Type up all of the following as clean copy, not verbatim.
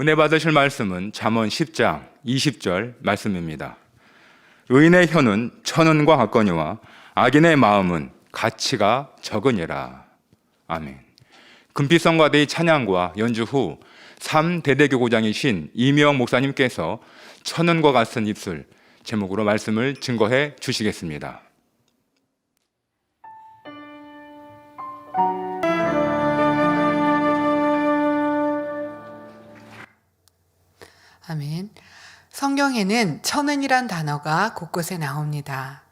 은혜 받으실 말씀은 잠언 10장 20절 말씀입니다. 의인의 혀는 천은과 같거니와 악인의 마음은 가치가 적으니라. 아멘. 금빛성가대의 찬양과 연주 후 3대대교구장이신 이미영 목사님께서 천은과 같은 입술 제목으로 말씀을 증거해 주시겠습니다. 아멘. 성경에는 천은이란 단어가 곳곳에 나옵니다.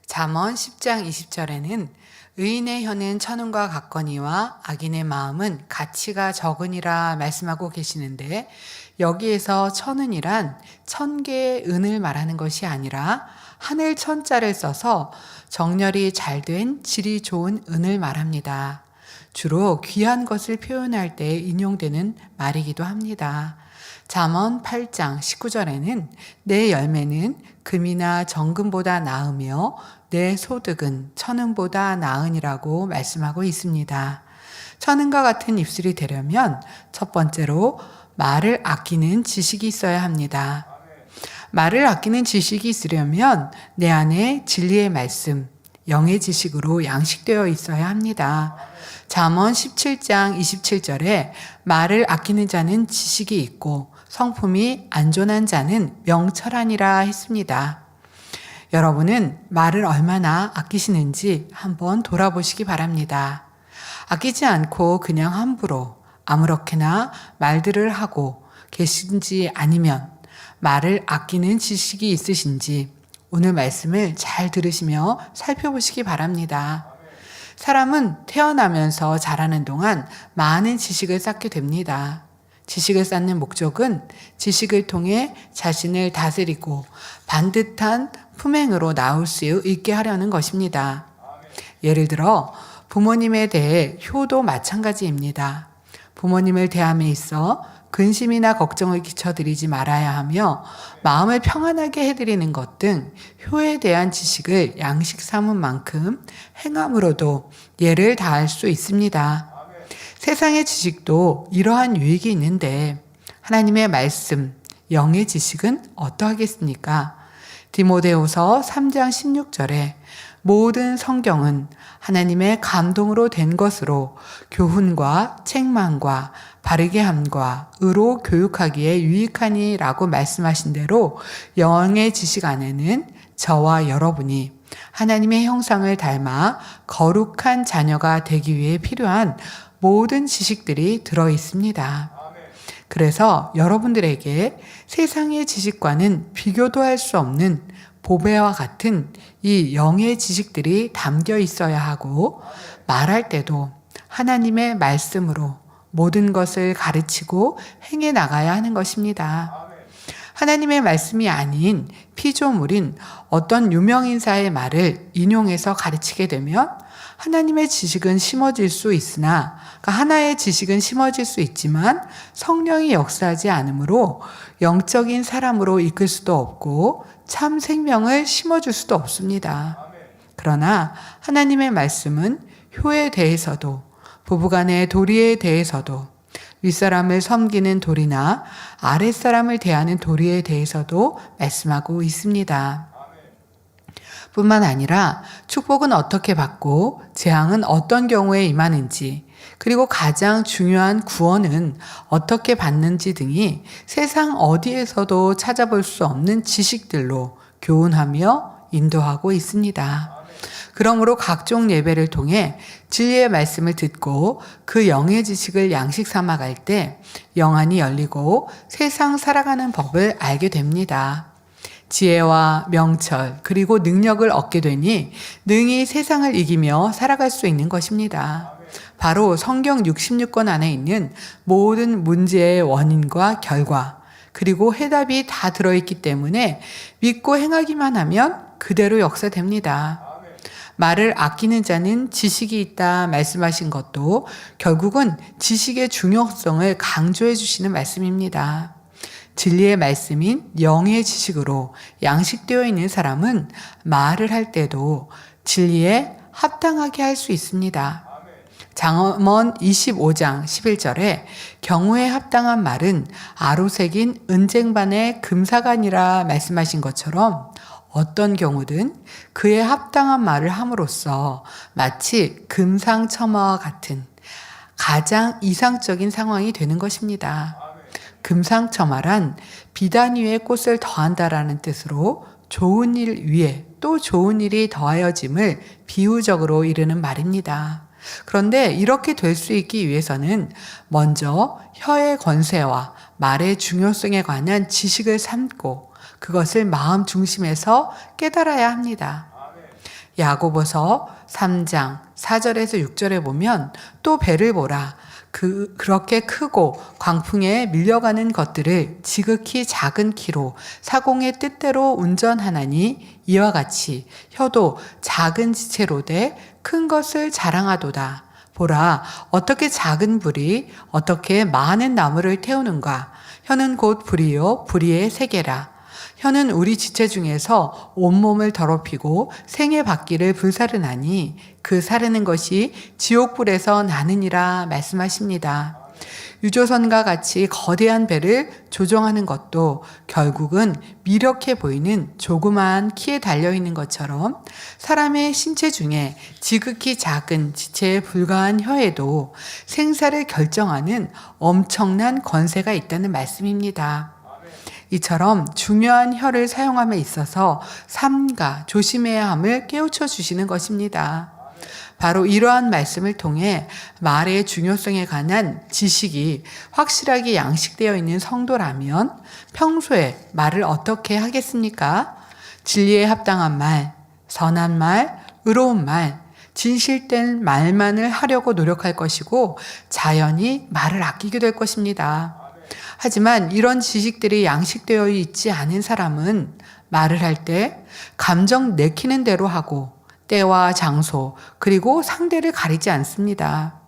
잠언 10장 20절에는 의인의 혀는 천은과 같거니와 악인의 마음은 가치가 적으니라 말씀하고 계시는데, 여기에서 천은이란 1000개의 은을 말하는 것이 아니라 하늘 천자를 써서 정렬이 잘된 질이 좋은 은을 말합니다. 주로 귀한 것을 표현할 때 인용되는 말이기도 합니다. 잠언 8장 19절에는 내 열매는 금이나 정금보다 나으며 내 소득은 천은보다 나으니라고 말씀하고 있습니다. 천은과 같은 입술이 되려면 첫 번째로 말을 아끼는 지식이 있어야 합니다. 말을 아끼는 지식이 있으려면 내 안에 진리의 말씀, 영의 지식으로 양식되어 있어야 합니다. 잠언 17장 27절에 말을 아끼는 자는 지식이 있고 성품이 안전한 자는 명철하니라 했습니다. 여러분은 말을 얼마나 아끼시는지 한번 돌아보시기 바랍니다. 아끼지 않고 그냥 함부로 아무렇게나 말들을 하고 계신지, 아니면 말을 아끼는 지식이 있으신지 오늘 말씀을 잘 들으시며 살펴보시기 바랍니다. 사람은 태어나면서 자라는 동안 많은 지식을 쌓게 됩니다. 지식을 쌓는 목적은 지식을 통해 자신을 다스리고 반듯한 품행으로 나올 수 있게 하려는 것입니다. 예를 들어 부모님에 대해 효도 마찬가지입니다. 부모님을 대함에 있어 근심이나 걱정을 끼쳐드리지 말아야 하며 마음을 평안하게 해드리는 것 등 효에 대한 지식을 양식 삼은 만큼 행함으로도 예를 다할 수 있습니다. 세상의 지식도 이러한 유익이 있는데 하나님의 말씀, 영의 지식은 어떠하겠습니까? 디모데후서 3장 16절에 모든 성경은 하나님의 감동으로 된 것으로 교훈과 책망과 바르게 함과 의로 교육하기에 유익하니라고 말씀하신 대로 영의 지식 안에는 저와 여러분이 하나님의 형상을 닮아 거룩한 자녀가 되기 위해 필요한 모든 지식들이 들어 있습니다. 그래서 여러분들에게 세상의 지식과는 비교도 할 수 없는 보배와 같은 이 영의 지식들이 담겨 있어야 하고, 말할 때도 하나님의 말씀으로 모든 것을 가르치고 행해 나가야 하는 것입니다. 하나님의 말씀이 아닌 피조물인 어떤 유명인사의 말을 인용해서 가르치게 되면 하나님의 지식은 심어질 수 있으나, 하나의 지식은 심어질 수 있지만 성령이 역사하지 않으므로 영적인 사람으로 이끌 수도 없고 참 생명을 심어줄 수도 없습니다. 그러나 하나님의 말씀은 효에 대해서도, 부부간의 도리에 대해서도, 윗사람을 섬기는 도리나 아랫사람을 대하는 도리에 대해서도 말씀하고 있습니다. 뿐만 아니라 축복은 어떻게 받고 재앙은 어떤 경우에 임하는지, 그리고 가장 중요한 구원은 어떻게 받는지 등이 세상 어디에서도 찾아볼 수 없는 지식들로 교훈하며 인도하고 있습니다. 그러므로 각종 예배를 통해 진리의 말씀을 듣고 그 영의 지식을 양식 삼아갈 때 영안이 열리고 세상 살아가는 법을 알게 됩니다. 지혜와 명철 그리고 능력을 얻게 되니 능히 세상을 이기며 살아갈 수 있는 것입니다. 바로 성경 66권 안에 있는 모든 문제의 원인과 결과 그리고 해답이 다 들어있기 때문에 믿고 행하기만 하면 그대로 역사됩니다. 말을 아끼는 자는 지식이 있다 말씀하신 것도 결국은 지식의 중요성을 강조해 주시는 말씀입니다. 진리의 말씀인 영의 지식으로 양식되어 있는 사람은 말을 할 때도 진리에 합당하게 할 수 있습니다. 잠언 25장 11절에 경우에 합당한 말은 아로새긴 은쟁반의 금사간이라 말씀하신 것처럼 어떤 경우든 그에 합당한 말을 함으로써 마치 금상첨화와 같은 가장 이상적인 상황이 되는 것입니다. 금상첨화란 비단 위에 꽃을 더한다라는 뜻으로 좋은 일 위에 또 좋은 일이 더하여짐을 비유적으로 이르는 말입니다. 그런데 이렇게 될 수 있기 위해서는 먼저 혀의 권세와 말의 중요성에 관한 지식을 삼고 그것을 마음 중심에서 깨달아야 합니다. 야고보서 3장 4절에서 6절에 보면 또 배를 보라. 그렇게 크고 광풍에 밀려가는 것들을 지극히 작은 키로 사공의 뜻대로 운전하나니 이와 같이 혀도 작은 지체로 돼 큰 것을 자랑하도다. 보라, 어떻게 작은 불이 어떻게 많은 나무를 태우는가. 혀는 곧 불이요 불의의 세계라. 혀는 우리 지체 중에서 온몸을 더럽히고 생의 바퀴를 불사르나니 그 사르는 것이 지옥불에서 나느니라 말씀하십니다. 유조선과 같이 거대한 배를 조종하는 것도 결국은 미력해 보이는 조그마한 키에 달려있는 것처럼 사람의 신체 중에 지극히 작은 지체에 불과한 혀에도 생사를 결정하는 엄청난 권세가 있다는 말씀입니다. 이처럼 중요한 혀를 사용함에 있어서 삼가 조심해야 함을 깨우쳐 주시는 것입니다. 바로 이러한 말씀을 통해 말의 중요성에 관한 지식이 확실하게 양식되어 있는 성도라면 평소에 말을 어떻게 하겠습니까? 진리에 합당한 말, 선한 말, 의로운 말, 진실된 말만을 하려고 노력할 것이고 자연히 말을 아끼게 될 것입니다. 하지만 이런 지식들이 양식되어 있지 않은 사람은 말을 할 때 감정 내키는 대로 하고 때와 장소 그리고 상대를 가리지 않습니다.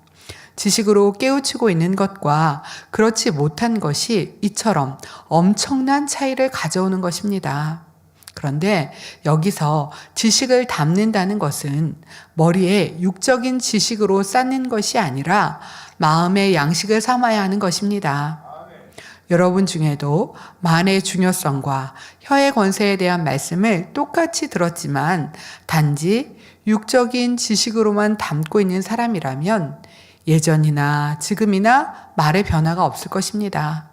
지식으로 깨우치고 있는 것과 그렇지 못한 것이 이처럼 엄청난 차이를 가져오는 것입니다. 그런데 여기서 지식을 담는다는 것은 머리에 육적인 지식으로 쌓는 것이 아니라 마음의 양식을 삼아야 하는 것입니다. 여러분 중에도 말의 중요성과 혀의 권세에 대한 말씀을 똑같이 들었지만 단지 육적인 지식으로만 담고 있는 사람이라면 예전이나 지금이나 말의 변화가 없을 것입니다.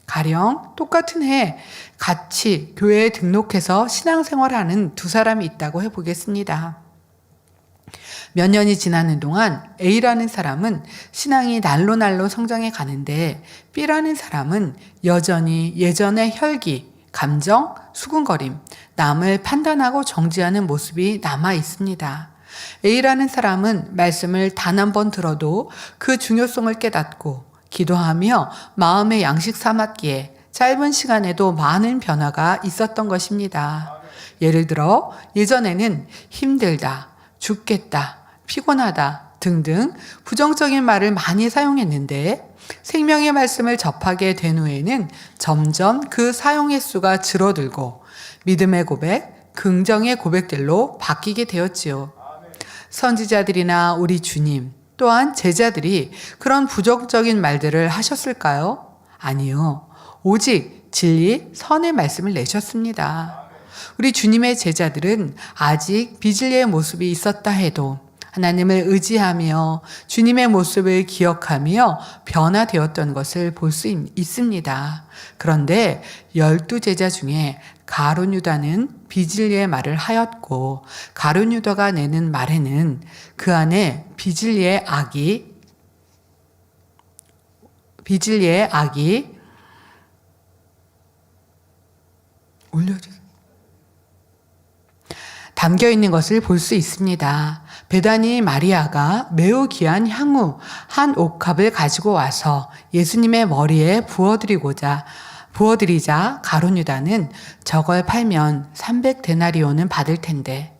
가령 똑같은 해 같이 교회에 등록해서 신앙생활하는 두 사람이 있다고 해보겠습니다. 몇 년이 지나는 동안 A라는 사람은 신앙이 날로 성장해 가는데 B라는 사람은 여전히 예전의 혈기, 감정, 수군거림, 남을 판단하고 정지하는 모습이 남아 있습니다. A라는 사람은 말씀을 단 한 번 들어도 그 중요성을 깨닫고 기도하며 마음의 양식 삼았기에 짧은 시간에도 많은 변화가 있었던 것입니다. 예를 들어 예전에는 힘들다, 죽겠다, 피곤하다 등등 부정적인 말을 많이 사용했는데 생명의 말씀을 접하게 된 후에는 점점 그 사용 횟수가 줄어들고 믿음의 고백, 긍정의 고백들로 바뀌게 되었지요. 선지자들이나 우리 주님 또한 제자들이 그런 부정적인 말들을 하셨을까요? 아니요. 오직 진리, 선의 말씀을 내셨습니다. 우리 주님의 제자들은 아직 비진리의 모습이 있었다 해도 하나님을 의지하며 주님의 모습을 기억하며 변화되었던 것을 볼 수 있습니다. 그런데 12제자 중에 가룟 유다는 비진리의 말을 하였고 가룟 유다가 내는 말에는 그 안에 비진리의 악이 올려주세요. 담겨 있는 것을 볼 수 있습니다. 베다니 마리아가 매우 귀한 향후 한 옥합을 가지고 와서 예수님의 머리에 부어드리자 가룟 유다는 저걸 팔면 300데나리온은 받을 텐데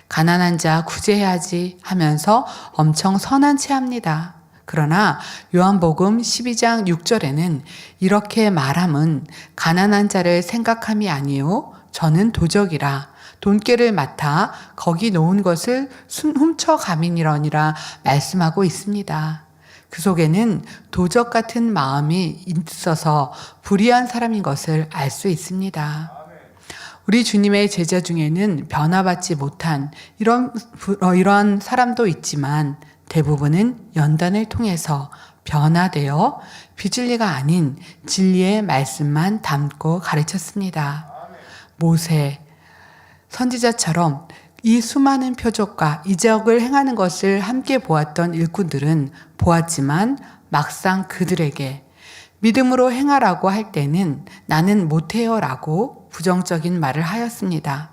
가난한 자 구제해야지 하면서 엄청 선한 채 합니다. 그러나 요한복음 12장 6절에는 이렇게 말함은 가난한 자를 생각함이 아니요 저는 도적이라 돈깨를 맡아 거기 놓은 것을 훔쳐가민이러니라 말씀하고 있습니다. 그 속에는 도적 같은 마음이 있어서 불의한 사람인 것을 알 수 있습니다. 우리 주님의 제자 중에는 변화받지 못한 이러한 사람도 있지만 대부분은 연단을 통해서 변화되어 비진리가 아닌 진리의 말씀만 담고 가르쳤습니다. 모세, 선지자처럼 이 수많은 표적과 이적을 행하는 것을 함께 보았던 일꾼들은 보았지만 막상 그들에게 믿음으로 행하라고 할 때는 나는 못해요 라고 부정적인 말을 하였습니다.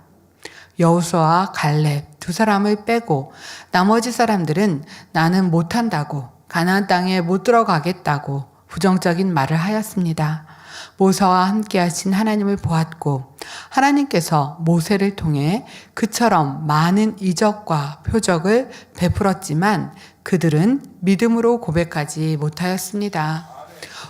여호수아와 갈렙 두 사람을 빼고 나머지 사람들은 나는 못한다고 가나안 땅에 못 들어가겠다고 부정적인 말을 하였습니다. 모세와 함께 하신 하나님을 보았고 하나님께서 모세를 통해 그처럼 많은 이적과 표적을 베풀었지만 그들은 믿음으로 고백하지 못하였습니다.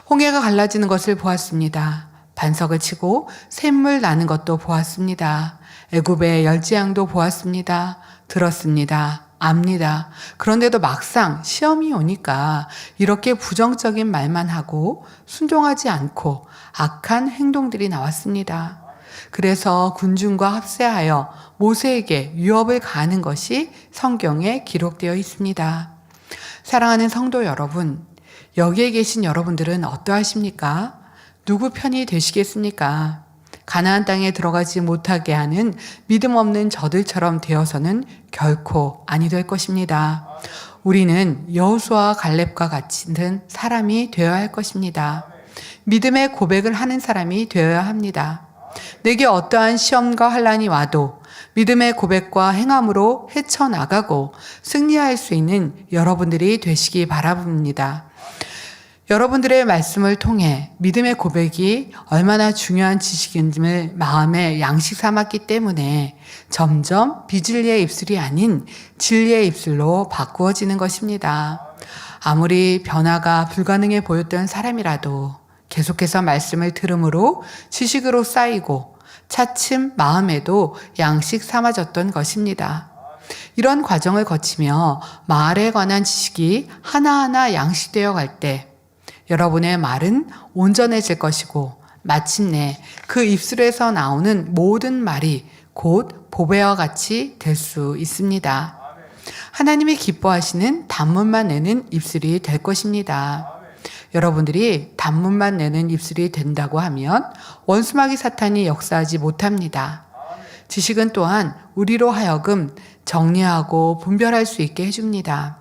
홍해가 갈라지는 것을 보았습니다. 반석을 치고 샘물 나는 것도 보았습니다. 애굽의 열지양도 보았습니다. 들었습니다. 압니다. 그런데도 막상 시험이 오니까 이렇게 부정적인 말만 하고 순종하지 않고 악한 행동들이 나왔습니다. 그래서 군중과 합세하여 모세에게 위협을 가하는 것이 성경에 기록되어 있습니다. 사랑하는 성도 여러분, 여기에 계신 여러분들은 어떠하십니까? 누구 편이 되시겠습니까? 가나안 땅에 들어가지 못하게 하는 믿음 없는 저들처럼 되어서는 결코 아니 될 것입니다. 우리는 여호수아와 갈렙과 같은 사람이 되어야 할 것입니다. 믿음의 고백을 하는 사람이 되어야 합니다. 내게 어떠한 시험과 환난이 와도 믿음의 고백과 행함으로 헤쳐나가고 승리할 수 있는 여러분들이 되시기 바랍니다. 여러분들의 말씀을 통해 믿음의 고백이 얼마나 중요한 지식인지를 마음에 양식 삼았기 때문에 점점 비진리의 입술이 아닌 진리의 입술로 바꾸어지는 것입니다. 아무리 변화가 불가능해 보였던 사람이라도 계속해서 말씀을 들음으로 지식으로 쌓이고 차츰 마음에도 양식 삼아졌던 것입니다. 이런 과정을 거치며 말에 관한 지식이 하나하나 양식되어 갈 때 여러분의 말은 온전해질 것이고 마침내 그 입술에서 나오는 모든 말이 곧 보배와 같이 될 수 있습니다. 하나님이 기뻐하시는 단문만 내는 입술이 될 것입니다. 여러분들이 단문만 내는 입술이 된다고 하면 원수마귀 사탄이 역사하지 못합니다. 지식은 또한 우리로 하여금 정리하고 분별할 수 있게 해줍니다.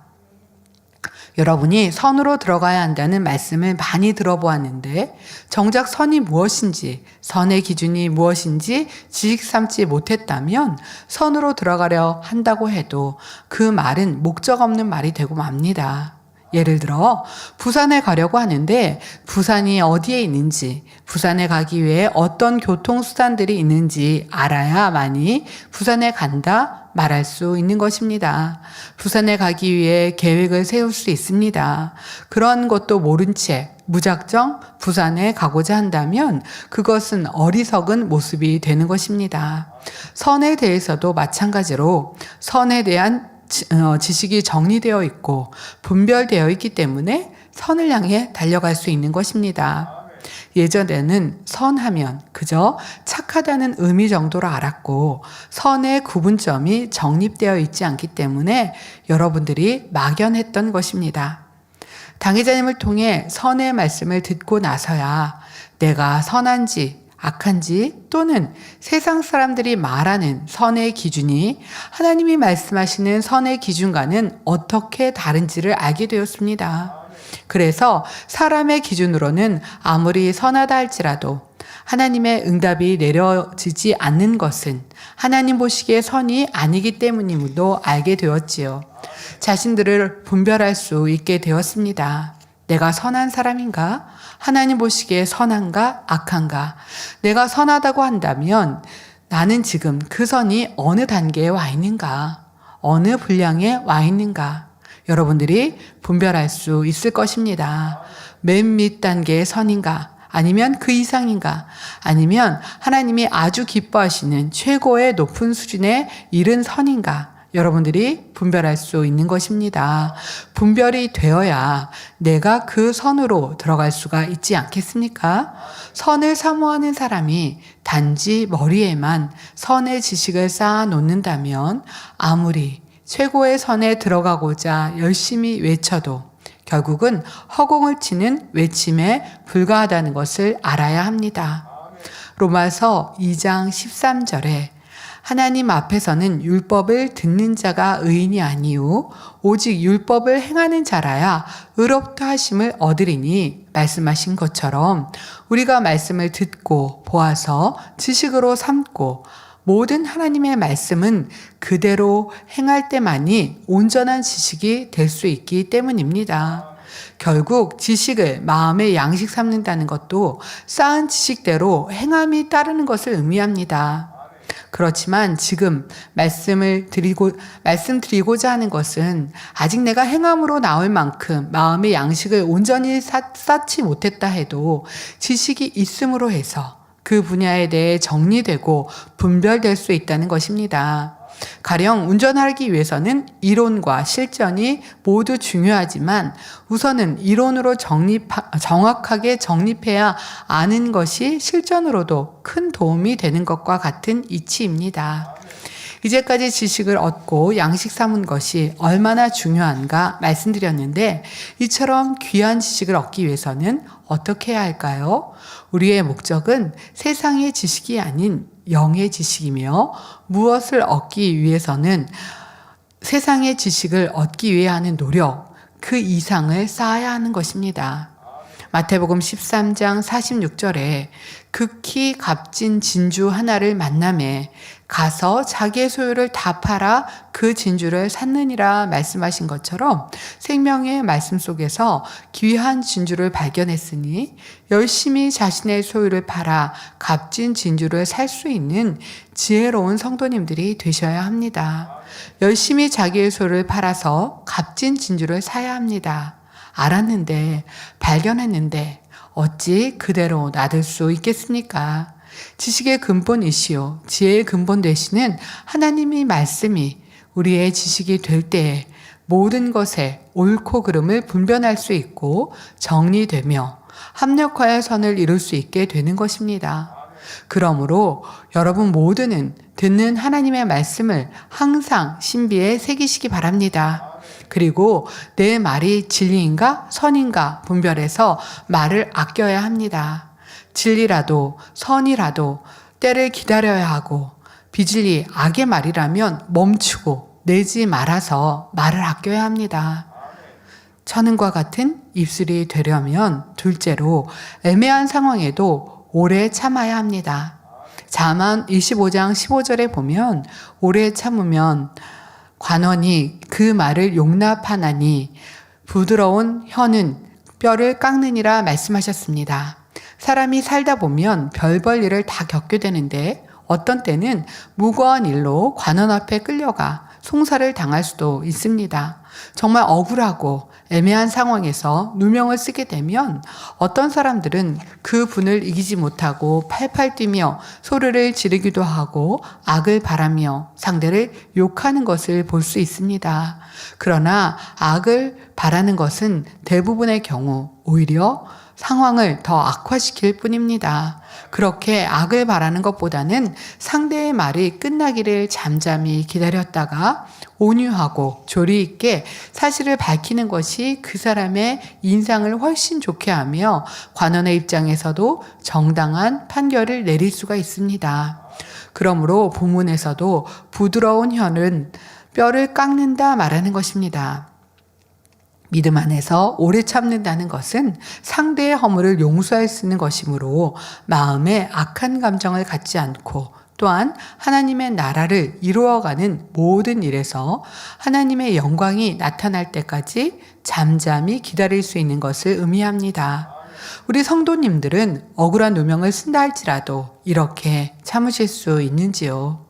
여러분이 선으로 들어가야 한다는 말씀을 많이 들어보았는데 정작 선이 무엇인지, 선의 기준이 무엇인지 지식 삼지 못했다면 선으로 들어가려 한다고 해도 그 말은 목적 없는 말이 되고 맙니다. 예를 들어 부산에 가려고 하는데 부산이 어디에 있는지, 부산에 가기 위해 어떤 교통수단들이 있는지 알아야만이 부산에 간다 말할 수 있는 것입니다. 부산에 가기 위해 계획을 세울 수 있습니다. 그런 것도 모른 채 무작정 부산에 가고자 한다면 그것은 어리석은 모습이 되는 것입니다. 선에 대해서도 마찬가지로 선에 대한 지식이 정리되어 있고 분별되어 있기 때문에 선을 향해 달려갈 수 있는 것입니다. 예전에는 선하면 그저 착하다는 의미 정도로 알았고 선의 구분점이 정립되어 있지 않기 때문에 여러분들이 막연했던 것입니다. 당회자님을 통해 선의 말씀을 듣고 나서야 내가 선한지 악한지 또는 세상 사람들이 말하는 선의 기준이 하나님이 말씀하시는 선의 기준과는 어떻게 다른지를 알게 되었습니다. 그래서 사람의 기준으로는 아무리 선하다 할지라도 하나님의 응답이 내려지지 않는 것은 하나님 보시기에 선이 아니기 때문임도 알게 되었지요. 자신들을 분별할 수 있게 되었습니다. 내가 선한 사람인가? 하나님 보시기에 선한가? 악한가? 내가 선하다고 한다면 나는 지금 그 선이 어느 단계에 와 있는가? 어느 분량에 와 있는가? 여러분들이 분별할 수 있을 것입니다. 맨 밑 단계의 선인가? 아니면 그 이상인가? 아니면 하나님이 아주 기뻐하시는 최고의 높은 수준에 이른 선인가? 여러분들이 분별할 수 있는 것입니다. 분별이 되어야 내가 그 선으로 들어갈 수가 있지 않겠습니까? 선을 사모하는 사람이 단지 머리에만 선의 지식을 쌓아 놓는다면 아무리 최고의 선에 들어가고자 열심히 외쳐도 결국은 허공을 치는 외침에 불과하다는 것을 알아야 합니다. 로마서 2장 13절에 하나님 앞에서는 율법을 듣는 자가 의인이 아니요 오직 율법을 행하는 자라야 의롭다 하심을 얻으리니 말씀하신 것처럼 우리가 말씀을 듣고 보아서 지식으로 삼고 모든 하나님의 말씀은 그대로 행할 때만이 온전한 지식이 될 수 있기 때문입니다. 결국 지식을 마음의 양식 삼는다는 것도 쌓은 지식대로 행함이 따르는 것을 의미합니다. 그렇지만 지금 말씀드리고자 하는 것은 아직 내가 행함으로 나올 만큼 마음의 양식을 온전히 쌓지 못했다 해도 지식이 있음으로 해서 그 분야에 대해 정리되고 분별될 수 있다는 것입니다. 가령 운전하기 위해서는 이론과 실전이 모두 중요하지만 우선은 이론으로 정확하게 정립해야 아는 것이 실전으로도 큰 도움이 되는 것과 같은 이치입니다. 이제까지 지식을 얻고 양식 삼은 것이 얼마나 중요한가 말씀드렸는데 이처럼 귀한 지식을 얻기 위해서는 어떻게 해야 할까요? 우리의 목적은 세상의 지식이 아닌 영의 지식이며 무엇을 얻기 위해서는 세상의 지식을 얻기 위해 하는 노력, 그 이상을 쌓아야 하는 것입니다. 마태복음 13장 46절에 극히 값진 진주 하나를 만나매 가서 자기의 소유를 다 팔아 그 진주를 샀느니라 말씀하신 것처럼 생명의 말씀 속에서 귀한 진주를 발견했으니 열심히 자신의 소유를 팔아 값진 진주를 살 수 있는 지혜로운 성도님들이 되셔야 합니다. 열심히 자기의 소유를 팔아서 값진 진주를 사야 합니다. 알았는데, 발견했는데 어찌 그대로 놔둘 수 있겠습니까? 지식의 근본이시요 지혜의 근본 되시는 하나님의 말씀이 우리의 지식이 될 때에 모든 것의 옳고 그름을 분별할 수 있고 정리되며 합력하여 선을 이룰 수 있게 되는 것입니다. 그러므로 여러분 모두는 듣는 하나님의 말씀을 항상 신비에 새기시기 바랍니다. 그리고 내 말이 진리인가 선인가 분별해서 말을 아껴야 합니다. 진리라도 선이라도 때를 기다려야 하고 비진리 악의 말이라면 멈추고 내지 말아서 말을 아껴야 합니다. 천은과 같은 입술이 되려면 둘째로 애매한 상황에도 오래 참아야 합니다. 잠언 25장 15절에 보면 오래 참으면 관원이 그 말을 용납하나니 부드러운 혀는 뼈를 깎느니라 말씀하셨습니다. 사람이 살다 보면 별 볼 일을 다 겪게 되는데 어떤 때는 무거운 일로 관원 앞에 끌려가 송사를 당할 수도 있습니다. 정말 억울하고 애매한 상황에서 누명을 쓰게 되면 어떤 사람들은 그 분을 이기지 못하고 팔팔 뛰며 소리를 지르기도 하고 악을 바라며 상대를 욕하는 것을 볼 수 있습니다. 그러나 악을 바라는 것은 대부분의 경우 오히려 상황을 더 악화시킬 뿐입니다. 그렇게 악을 바라는 것보다는 상대의 말이 끝나기를 잠잠히 기다렸다가 온유하고 조리 있게 사실을 밝히는 것이 그 사람의 인상을 훨씬 좋게 하며 관원의 입장에서도 정당한 판결을 내릴 수가 있습니다. 그러므로 본문에서도 부드러운 혀는 뼈를 깎는다 말하는 것입니다. 믿음 안에서 오래 참는다는 것은 상대의 허물을 용서할 수 있는 것이므로 마음에 악한 감정을 갖지 않고 또한 하나님의 나라를 이루어가는 모든 일에서 하나님의 영광이 나타날 때까지 잠잠히 기다릴 수 있는 것을 의미합니다. 우리 성도님들은 억울한 누명을 쓴다 할지라도 이렇게 참으실 수 있는지요?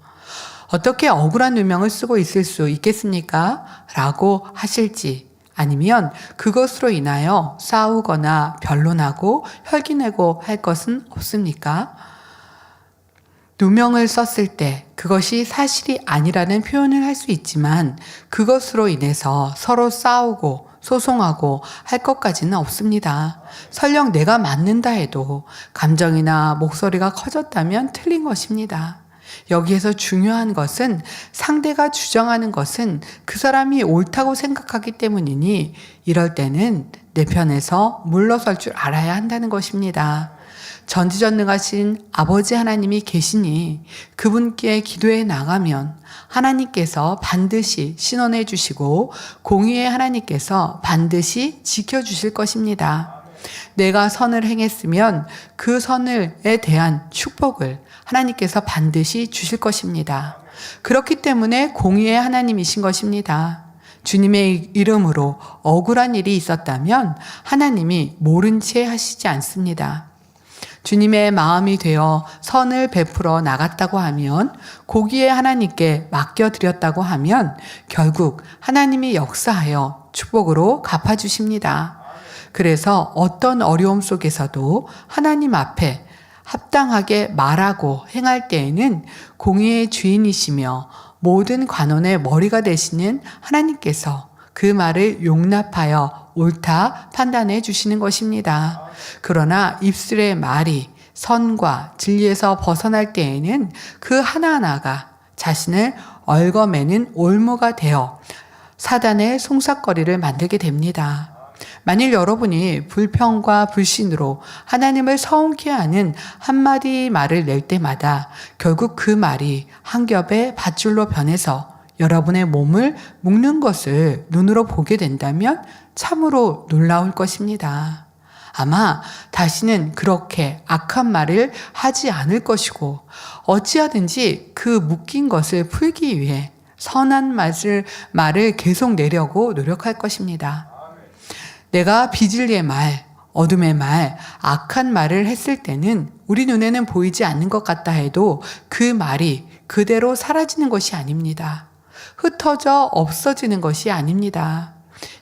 어떻게 억울한 누명을 쓰고 있을 수 있겠습니까? 라고 하실지 아니면 그것으로 인하여 싸우거나 변론하고 혈기내고 할 것은 없습니까? 누명을 썼을 때 그것이 사실이 아니라는 표현을 할 수 있지만 그것으로 인해서 서로 싸우고 소송하고 할 것까지는 없습니다. 설령 내가 맞는다 해도 감정이나 목소리가 커졌다면 틀린 것입니다. 여기에서 중요한 것은 상대가 주장하는 것은 그 사람이 옳다고 생각하기 때문이니 이럴 때는 내 편에서 물러설 줄 알아야 한다는 것입니다. 전지전능하신 아버지 하나님이 계시니 그분께 기도해 나가면 하나님께서 반드시 신원해 주시고 공의의 하나님께서 반드시 지켜주실 것입니다. 내가 선을 행했으면 그 선을에 대한 축복을 하나님께서 반드시 주실 것입니다. 그렇기 때문에 공의의 하나님이신 것입니다. 주님의 이름으로 억울한 일이 있었다면 하나님이 모른 채 하시지 않습니다. 주님의 마음이 되어 선을 베풀어 나갔다고 하면 고기에 하나님께 맡겨드렸다고 하면 결국 하나님이 역사하여 축복으로 갚아주십니다. 그래서 어떤 어려움 속에서도 하나님 앞에 합당하게 말하고 행할 때에는 공의의 주인이시며 모든 관원의 머리가 되시는 하나님께서 그 말을 용납하여 옳다 판단해 주시는 것입니다. 그러나 입술의 말이 선과 진리에서 벗어날 때에는 그 하나하나가 자신을 얽어매는 올무가 되어 사단의 송사거리를 만들게 됩니다. 만일 여러분이 불평과 불신으로 하나님을 서운케 하는 한마디 말을 낼 때마다 결국 그 말이 한 겹의 밧줄로 변해서 여러분의 몸을 묶는 것을 눈으로 보게 된다면 참으로 놀라울 것입니다. 아마 다시는 그렇게 악한 말을 하지 않을 것이고 어찌하든지 그 묶인 것을 풀기 위해 선한 말을 계속 내려고 노력할 것입니다. 내가 비진리의 말, 어둠의 말, 악한 말을 했을 때는 우리 눈에는 보이지 않는 것 같다 해도 그 말이 그대로 사라지는 것이 아닙니다. 흩어져 없어지는 것이 아닙니다.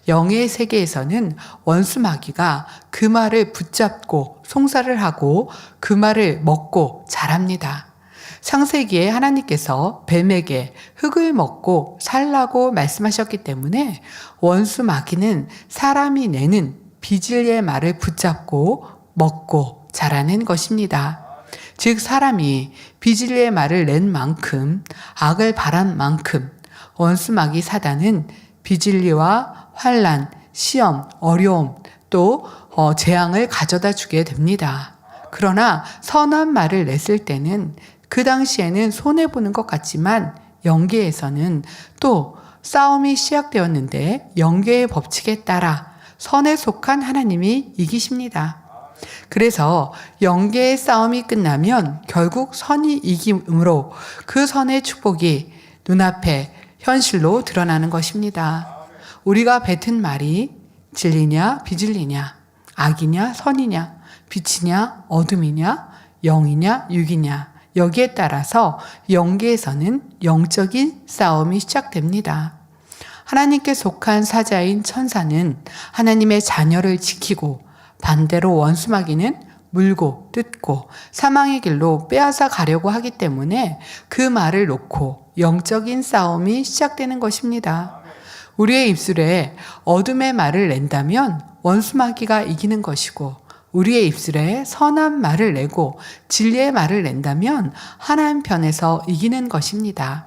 영의 세계에서는 원수 마귀가 그 말을 붙잡고 송사를 하고 그 말을 먹고 자랍니다. 창세기에 하나님께서 뱀에게 흙을 먹고 살라고 말씀하셨기 때문에 원수 마귀는 사람이 내는 비진리의 말을 붙잡고 먹고 자라는 것입니다. 즉 사람이 비진리의 말을 낸 만큼 악을 바란 만큼 원수 마귀 사단은 비진리와 환난, 시험, 어려움 또 재앙을 가져다 주게 됩니다. 그러나 선한 말을 냈을 때는 그 당시에는 손해보는 것 같지만 영계에서는 또 싸움이 시작되었는데 영계의 법칙에 따라 선에 속한 하나님이 이기십니다. 그래서 영계의 싸움이 끝나면 결국 선이 이김으로 그 선의 축복이 눈앞에 현실로 드러나는 것입니다. 우리가 뱉은 말이 진리냐 비진리냐, 악이냐 선이냐, 빛이냐 어둠이냐, 영이냐 육이냐 여기에 따라서 영계에서는 영적인 싸움이 시작됩니다. 하나님께 속한 사자인 천사는 하나님의 자녀를 지키고 반대로 원수 마귀는 물고 뜯고 사망의 길로 빼앗아 가려고 하기 때문에 그 말을 놓고 영적인 싸움이 시작되는 것입니다. 우리의 입술에 어둠의 말을 낸다면 원수 마귀가 이기는 것이고 우리의 입술에 선한 말을 내고 진리의 말을 낸다면 하나님 편에서 이기는 것입니다.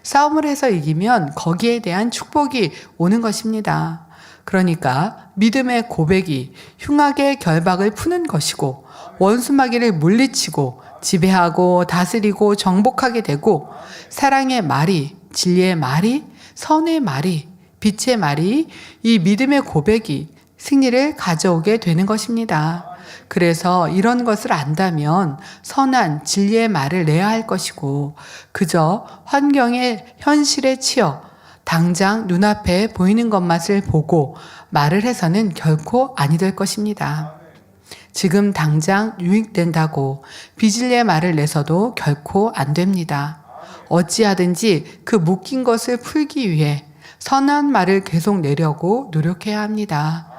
싸움을 해서 이기면 거기에 대한 축복이 오는 것입니다. 그러니까 믿음의 고백이 흉악의 결박을 푸는 것이고 원수 마귀를 물리치고 지배하고 다스리고 정복하게 되고 사랑의 말이, 진리의 말이, 선의 말이, 빛의 말이 이 믿음의 고백이 승리를 가져오게 되는 것입니다. 그래서 이런 것을 안다면 선한 진리의 말을 내야 할 것이고 그저 환경의 현실에 치여 당장 눈앞에 보이는 것만을 보고 말을 해서는 결코 아니 될 것입니다. 지금 당장 유익된다고 비진리의 말을 내서도 결코 안 됩니다. 어찌하든지 그 묶인 것을 풀기 위해 선한 말을 계속 내려고 노력해야 합니다.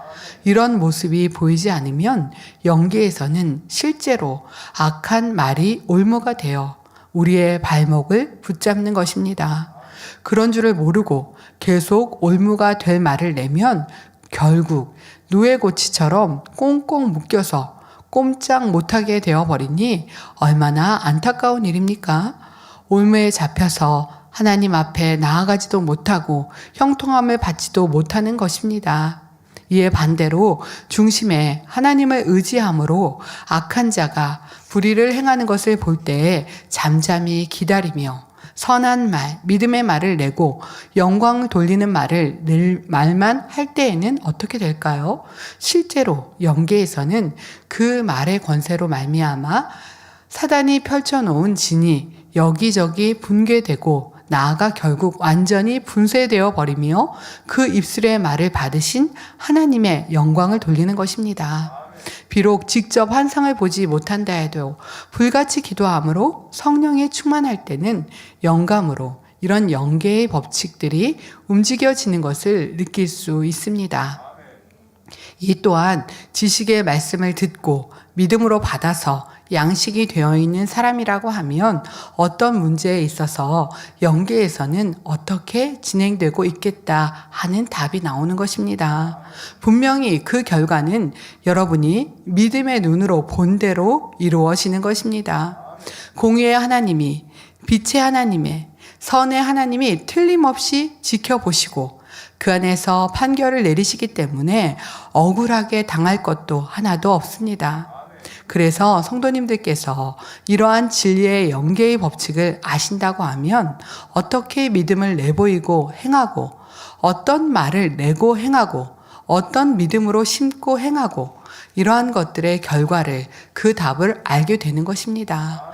이런 모습이 보이지 않으면 영계에서는 실제로 악한 말이 올무가 되어 우리의 발목을 붙잡는 것입니다. 그런 줄을 모르고 계속 올무가 될 말을 내면 결국 누에고치처럼 꽁꽁 묶여서 꼼짝 못하게 되어버리니 얼마나 안타까운 일입니까? 올무에 잡혀서 하나님 앞에 나아가지도 못하고 형통함을 받지도 못하는 것입니다. 이에 반대로 중심에 하나님을 의지함으로 악한 자가 불의를 행하는 것을 볼 때에 잠잠히 기다리며 선한 말, 믿음의 말을 내고 영광 돌리는 말을 낼 말만 할 때에는 어떻게 될까요? 실제로 영계에서는 그 말의 권세로 말미암아 사단이 펼쳐놓은 진이 여기저기 붕괴되고 나아가 결국 완전히 분쇄되어 버리며 그 입술의 말을 받으신 하나님의 영광을 돌리는 것입니다. 비록 직접 환상을 보지 못한다 해도 불같이 기도함으로 성령에 충만할 때는 영감으로 이런 영계의 법칙들이 움직여지는 것을 느낄 수 있습니다. 이 또한 지식의 말씀을 듣고 믿음으로 받아서 양식이 되어 있는 사람이라고 하면 어떤 문제에 있어서 영계에서는 어떻게 진행되고 있겠다 하는 답이 나오는 것입니다. 분명히 그 결과는 여러분이 믿음의 눈으로 본 대로 이루어지는 것입니다. 공의의 하나님이, 빛의 하나님의, 선의 하나님이 틀림없이 지켜보시고 그 안에서 판결을 내리시기 때문에 억울하게 당할 것도 하나도 없습니다. 그래서 성도님들께서 이러한 진리의 영계의 법칙을 아신다고 하면 어떻게 믿음을 내보이고 행하고 어떤 말을 내고 행하고 어떤 믿음으로 심고 행하고 이러한 것들의 결과를 그 답을 알게 되는 것입니다.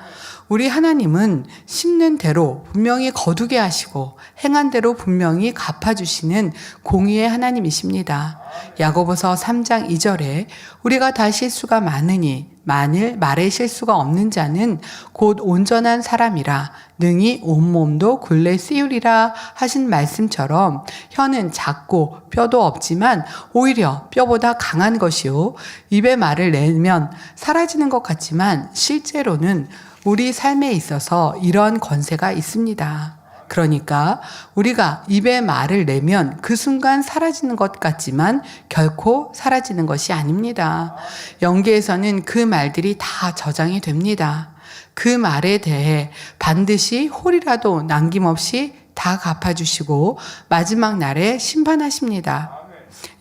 우리 하나님은 심는 대로 분명히 거두게 하시고 행한 대로 분명히 갚아주시는 공의의 하나님이십니다. 야고보서 3장 2절에 우리가 다 실수가 많으니 만일 말에 실수가 없는 자는 곧 온전한 사람이라 능히 온몸도 굴레 씌우리라 하신 말씀처럼 혀는 작고 뼈도 없지만 오히려 뼈보다 강한 것이요 입에 말을 내면 사라지는 것 같지만 실제로는 우리 삶에 있어서 이런 권세가 있습니다. 그러니까 우리가 입에 말을 내면 그 순간 사라지는 것 같지만 결코 사라지는 것이 아닙니다. 영계에서는 그 말들이 다 저장이 됩니다. 그 말에 대해 반드시 홀이라도 남김없이 다 갚아주시고 마지막 날에 심판하십니다.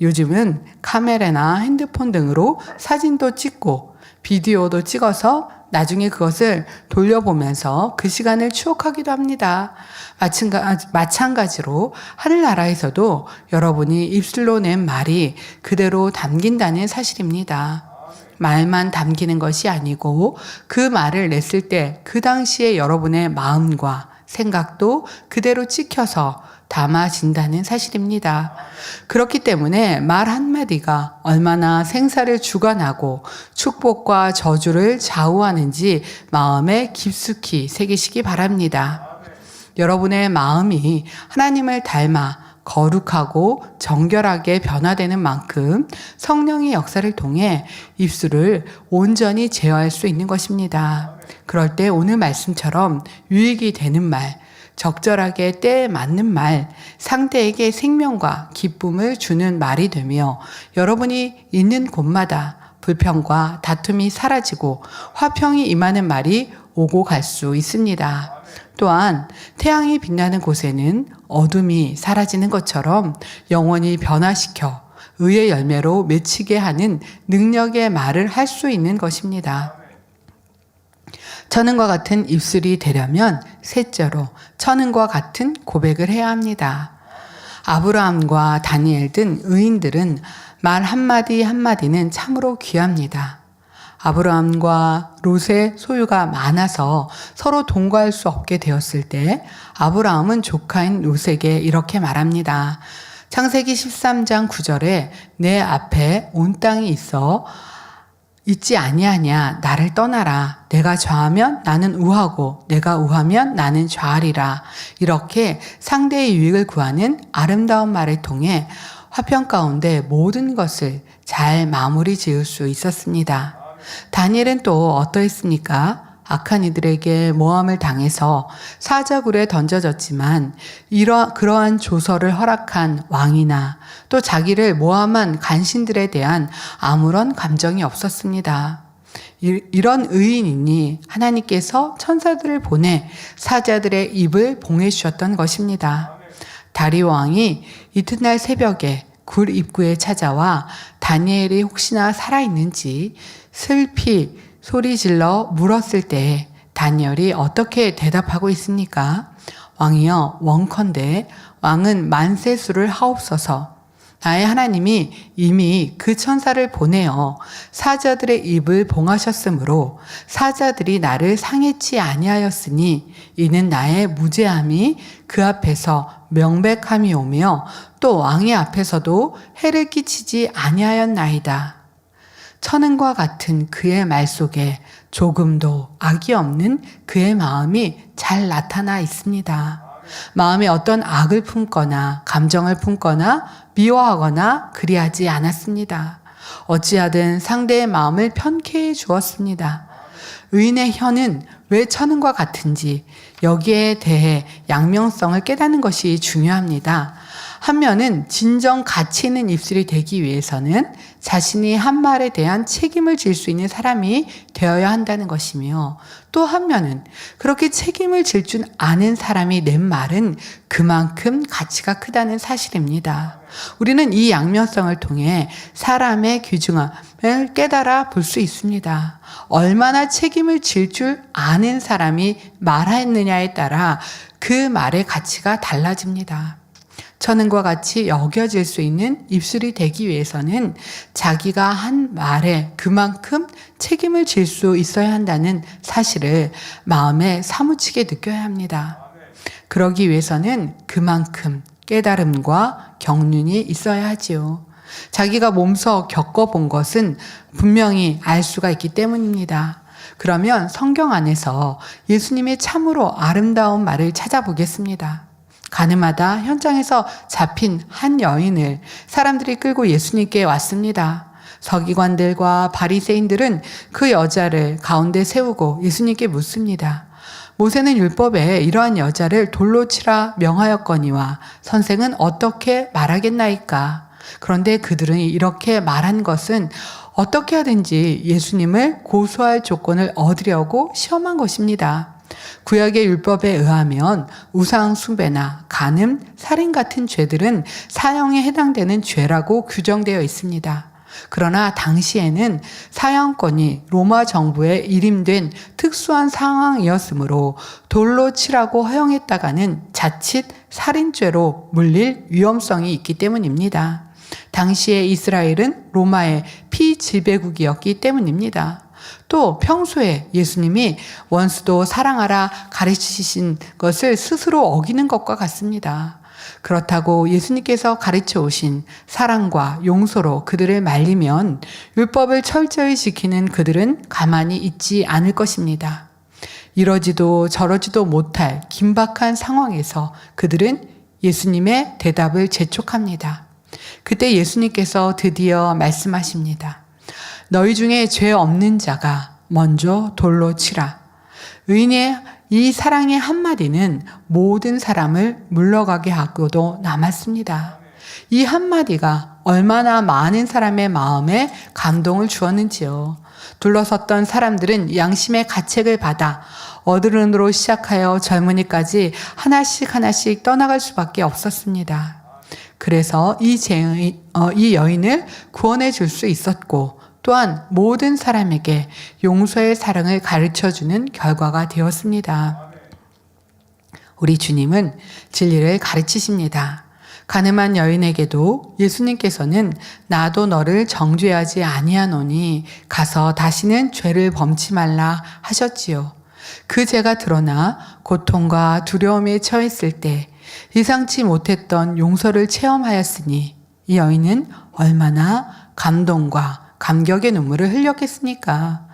요즘은 카메라나 핸드폰 등으로 사진도 찍고 비디오도 찍어서 나중에 그것을 돌려보면서 그 시간을 추억하기도 합니다. 마찬가지로 하늘나라에서도 여러분이 입술로 낸 말이 그대로 담긴다는 사실입니다. 말만 담기는 것이 아니고 그 말을 냈을 때 그 당시에 여러분의 마음과 생각도 그대로 찍혀서 담아진다는 사실입니다. 그렇기 때문에 말 한마디가 얼마나 생사를 주관하고 축복과 저주를 좌우하는지 마음에 깊숙이 새기시기 바랍니다. 여러분의 마음이 하나님을 닮아 거룩하고 정결하게 변화되는 만큼 성령의 역사를 통해 입술을 온전히 제어할 수 있는 것입니다. 그럴 때 오늘 말씀처럼 유익이 되는 말, 적절하게 때에 맞는 말, 상대에게 생명과 기쁨을 주는 말이 되며 여러분이 있는 곳마다 불평과 다툼이 사라지고 화평이 임하는 말이 오고 갈 수 있습니다. 또한 태양이 빛나는 곳에는 어둠이 사라지는 것처럼 영원히 변화시켜 의의 열매로 맺히게 하는 능력의 말을 할 수 있는 것입니다. 천은과 같은 입술이 되려면 셋째로 천은과 같은 고백을 해야 합니다. 아브라함과 다니엘 등 의인들은 말 한마디 한마디는 참으로 귀합니다. 아브라함과 롯의 소유가 많아서 서로 동거할 수 없게 되었을 때 아브라함은 조카인 롯에게 이렇게 말합니다. 창세기 13장 9절에 내 앞에 온 땅이 있어 있지 아니하냐. 나를 떠나라. 내가 좌하면 나는 우하고 내가 우하면 나는 좌하리라. 이렇게 상대의 유익을 구하는 아름다운 말을 통해 화평 가운데 모든 것을 잘 마무리 지을 수 있었습니다. 다니엘은 또 어떠했습니까? 악한 이들에게 모함을 당해서 사자굴에 던져졌지만 그러한 조서를 허락한 왕이나 또 자기를 모함한 간신들에 대한 아무런 감정이 없었습니다. 이런 의인이니 하나님께서 천사들을 보내 사자들의 입을 봉해 주셨던 것입니다. 다리오 왕이 이튿날 새벽에 굴 입구에 찾아와 다니엘이 혹시나 살아있는지 슬피 소리 질러 물었을 때 다니엘이 어떻게 대답하고 있습니까? 왕이여, 원컨대 왕은 만세수를 하옵소서. 나의 하나님이 이미 그 천사를 보내어 사자들의 입을 봉하셨으므로 사자들이 나를 상해치 아니하였으니 이는 나의 무죄함이 그 앞에서 명백함이 오며 또 왕의 앞에서도 해를 끼치지 아니하였나이다. 천은과 같은 그의 말 속에 조금도 악이 없는 그의 마음이 잘 나타나 있습니다. 마음에 어떤 악을 품거나 감정을 품거나 미워하거나 그리하지 않았습니다. 어찌하든 상대의 마음을 편케 해 주었습니다. 의인의 혀는 왜 천은과 같은지 여기에 대해 양면성을 깨닫는 것이 중요합니다. 한 면은 진정 가치 있는 입술이 되기 위해서는 자신이 한 말에 대한 책임을 질 수 있는 사람이 되어야 한다는 것이며 또 한 면은 그렇게 책임을 질 줄 아는 사람이 낸 말은 그만큼 가치가 크다는 사실입니다. 우리는 이 양면성을 통해 사람의 귀중함을 깨달아 볼 수 있습니다. 얼마나 책임을 질 줄 아는 사람이 말했느냐에 따라 그 말의 가치가 달라집니다. 천은과 같이 여겨질 수 있는 입술이 되기 위해서는 자기가 한 말에 그만큼 책임을 질 수 있어야 한다는 사실을 마음에 사무치게 느껴야 합니다. 그러기 위해서는 그만큼 깨달음과 경륜이 있어야 하지요. 자기가 몸소 겪어본 것은 분명히 알 수가 있기 때문입니다. 그러면 성경 안에서 예수님의 참으로 아름다운 말을 찾아보겠습니다. 가늠하다 현장에서 잡힌 한 여인을 사람들이 끌고 예수님께 왔습니다. 서기관들과 바리새인들은 그 여자를 가운데 세우고 예수님께 묻습니다. 모세는 율법에 이러한 여자를 돌로 치라 명하였거니와 선생은 어떻게 말하겠나이까? 그런데 그들은 이렇게 말한 것은 어떻게 하든지 예수님을 고소할 조건을 얻으려고 시험한 것입니다. 구약의 율법에 의하면 우상 숭배나 간음, 살인 같은 죄들은 사형에 해당되는 죄라고 규정되어 있습니다. 그러나 당시에는 사형권이 로마 정부에 일임된 특수한 상황이었으므로 돌로 치라고 허용했다가는 자칫 살인죄로 물릴 위험성이 있기 때문입니다. 당시의 이스라엘은 로마의 피지배국이었기 때문입니다. 또 평소에 예수님이 원수도 사랑하라 가르치신 것을 스스로 어기는 것과 같습니다. 그렇다고 예수님께서 가르쳐 오신 사랑과 용서로 그들을 말리면 율법을 철저히 지키는 그들은 가만히 있지 않을 것입니다. 이러지도 저러지도 못할 긴박한 상황에서 그들은 예수님의 대답을 재촉합니다. 그때 예수님께서 드디어 말씀하십니다. 너희 중에 죄 없는 자가 먼저 돌로 치라. 의인의 이 사랑의 한마디는 모든 사람을 물러가게 하고도 남았습니다. 이 한마디가 얼마나 많은 사람의 마음에 감동을 주었는지요. 둘러섰던 사람들은 양심의 가책을 받아 어른으로 시작하여 젊은이까지 하나씩 떠나갈 수밖에 없었습니다. 그래서 이 여인을 구원해 줄 수 있었고 또한 모든 사람에게 용서의 사랑을 가르쳐주는 결과가 되었습니다. 우리 주님은 진리를 가르치십니다. 가늠한 여인에게도 예수님께서는 나도 너를 정죄하지 아니하노니 가서 다시는 죄를 범치 말라 하셨지요. 그 죄가 드러나 고통과 두려움에 처했을 때 예상치 못했던 용서를 체험하였으니 이 여인은 얼마나 감동과 감격의 눈물을 흘렸겠습니까?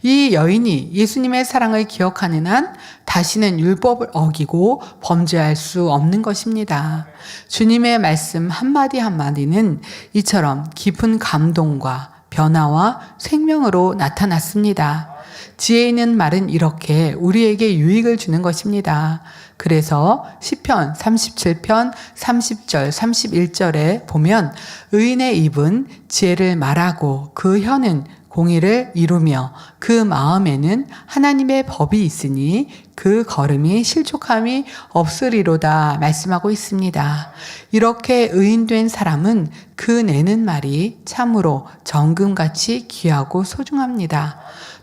이 여인이 예수님의 사랑을 기억하는 한 다시는 율법을 어기고 범죄할 수 없는 것입니다. 주님의 말씀 한마디 한마디는 이처럼 깊은 감동과 변화와 생명으로 나타났습니다. 지혜 있는 말은 이렇게 우리에게 유익을 주는 것입니다. 그래서 시편 37편 30절 31절에 보면 의인의 입은 지혜를 말하고 그 혀는 공의를 이루며 그 마음에는 하나님의 법이 있으니 그 걸음이 실족함이 없으리로다 말씀하고 있습니다. 이렇게 의인된 사람은 그 내는 말이 참으로 정금같이 귀하고 소중합니다.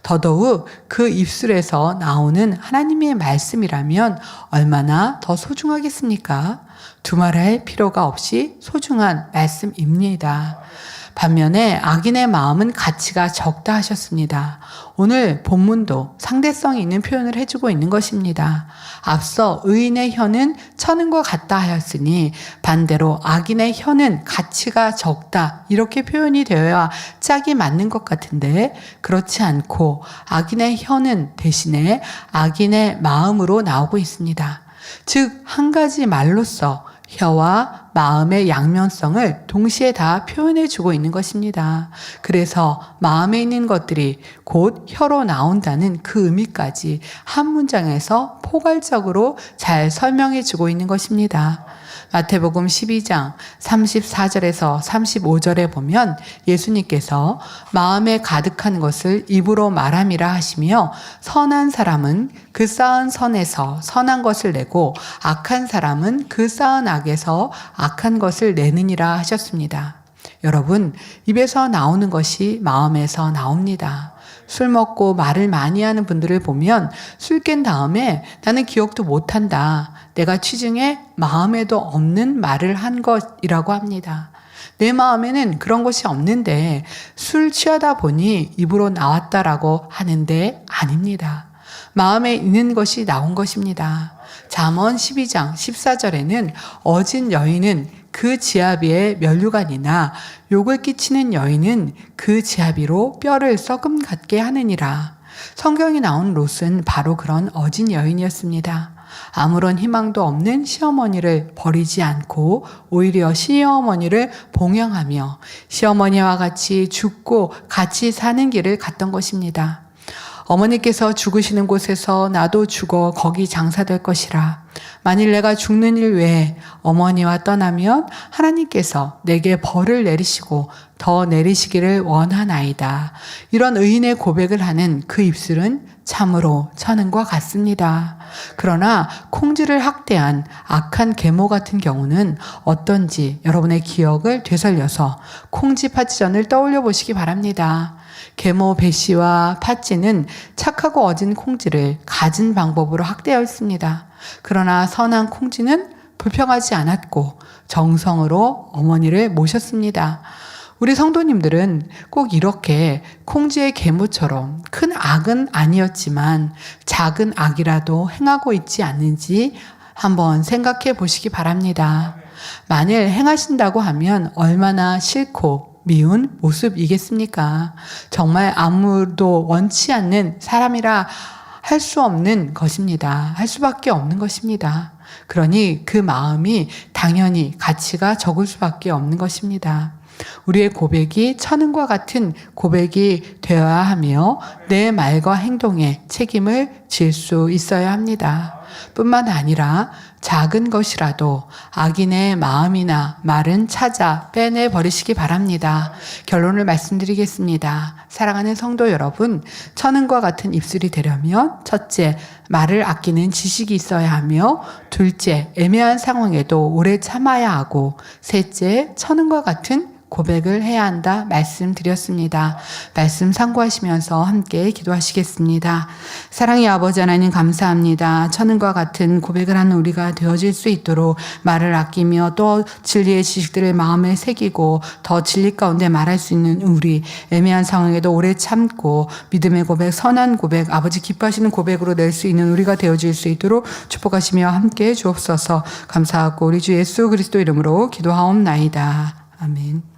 더더욱 그 입술에서 나오는 하나님의 말씀이라면 얼마나 더 소중하겠습니까? 두말할 필요가 없이 소중한 말씀입니다. 반면에 악인의 마음은 가치가 적다 하셨습니다. 오늘 본문도 상대성이 있는 표현을 해주고 있는 것입니다. 앞서 의인의 혀는 천은과 같다 하였으니 반대로 악인의 혀는 가치가 적다 이렇게 표현이 되어야 짝이 맞는 것 같은데 그렇지 않고 악인의 혀는 대신에 악인의 마음으로 나오고 있습니다. 즉 한 가지 말로써 혀와 마음의 양면성을 동시에 다 표현해 주고 있는 것입니다. 그래서 마음에 있는 것들이 곧 혀로 나온다는 그 의미까지 한 문장에서 포괄적으로 잘 설명해 주고 있는 것입니다. 마태복음 12장 34절에서 35절에 보면 예수님께서 마음에 가득한 것을 입으로 말함이라 하시며 선한 사람은 그 쌓은 선에서 선한 것을 내고 악한 사람은 그 쌓은 악에서 악한 것을 내느니라 하셨습니다. 여러분, 입에서 나오는 것이 마음에서 나옵니다. 술 먹고 말을 많이 하는 분들을 보면 술 깬 다음에 나는 기억도 못한다. 내가 취중에 마음에도 없는 말을 한 것이라고 합니다. 내 마음에는 그런 것이 없는데 술 취하다 보니 입으로 나왔다라고 하는데 아닙니다. 마음에 있는 것이 나온 것입니다. 잠언 12장 14절에는 어진 여인은 그 지아비의 면류관이나 욕을 끼치는 여인은 그 지아비로 뼈를 썩음 같게 하느니라. 성경에 나온 롯은 바로 그런 어진 여인이었습니다. 아무런 희망도 없는 시어머니를 버리지 않고 오히려 시어머니를 봉양하며 시어머니와 같이 죽고 같이 사는 길을 갔던 것입니다. 어머니께서 죽으시는 곳에서 나도 죽어 거기 장사될 것이라. 만일 내가 죽는 일 외에 어머니와 떠나면 하나님께서 내게 벌을 내리시고 더 내리시기를 원하나이다. 이런 의인의 고백을 하는 그 입술은 참으로 천은과 같습니다. 그러나 콩쥐를 학대한 악한 계모 같은 경우는 어떤지 여러분의 기억을 되살려서 콩쥐 파치전을 떠올려 보시기 바랍니다. 계모 배씨와 파찌는 착하고 어진 콩쥐를 갖은 방법으로 학대하였습니다. 그러나 선한 콩쥐는 불평하지 않았고 정성으로 어머니를 모셨습니다. 우리 성도님들은 꼭 이렇게 콩쥐의 계모처럼 큰 악은 아니었지만 작은 악이라도 행하고 있지 않는지 한번 생각해 보시기 바랍니다. 만일 행하신다고 하면 얼마나 싫고 미운 모습이겠습니까? 정말 아무도 원치 않는 사람이라 할 수 없는 것입니다. 할 수밖에 없는 것입니다. 그러니 그 마음이 당연히 가치가 적을 수밖에 없는 것입니다. 우리의 고백이 천은과 같은 고백이 되어야 하며 내 말과 행동에 책임을 질 수 있어야 합니다. 뿐만 아니라 작은 것이라도 악인의 마음이나 말은 찾아 빼내버리시기 바랍니다. 결론을 말씀드리겠습니다. 사랑하는 성도 여러분, 천은과 같은 입술이 되려면 첫째, 말을 아끼는 지식이 있어야 하며 둘째, 애매한 상황에도 오래 참아야 하고 셋째, 천은과 같은 고백을 해야 한다 말씀드렸습니다. 말씀 참고하시면서 함께 기도하시겠습니다. 사랑의 아버지 하나님 감사합니다. 천은과 같은 고백을 하는 우리가 되어질 수 있도록 말을 아끼며 또 진리의 지식들을 마음에 새기고 더 진리 가운데 말할 수 있는 우리, 애매한 상황에도 오래 참고 믿음의 고백, 선한 고백, 아버지 기뻐하시는 고백으로 낼 수 있는 우리가 되어질 수 있도록 축복하시며 함께 주옵소서. 감사하고 우리 주 예수 그리스도 이름으로 기도하옵나이다. 아멘.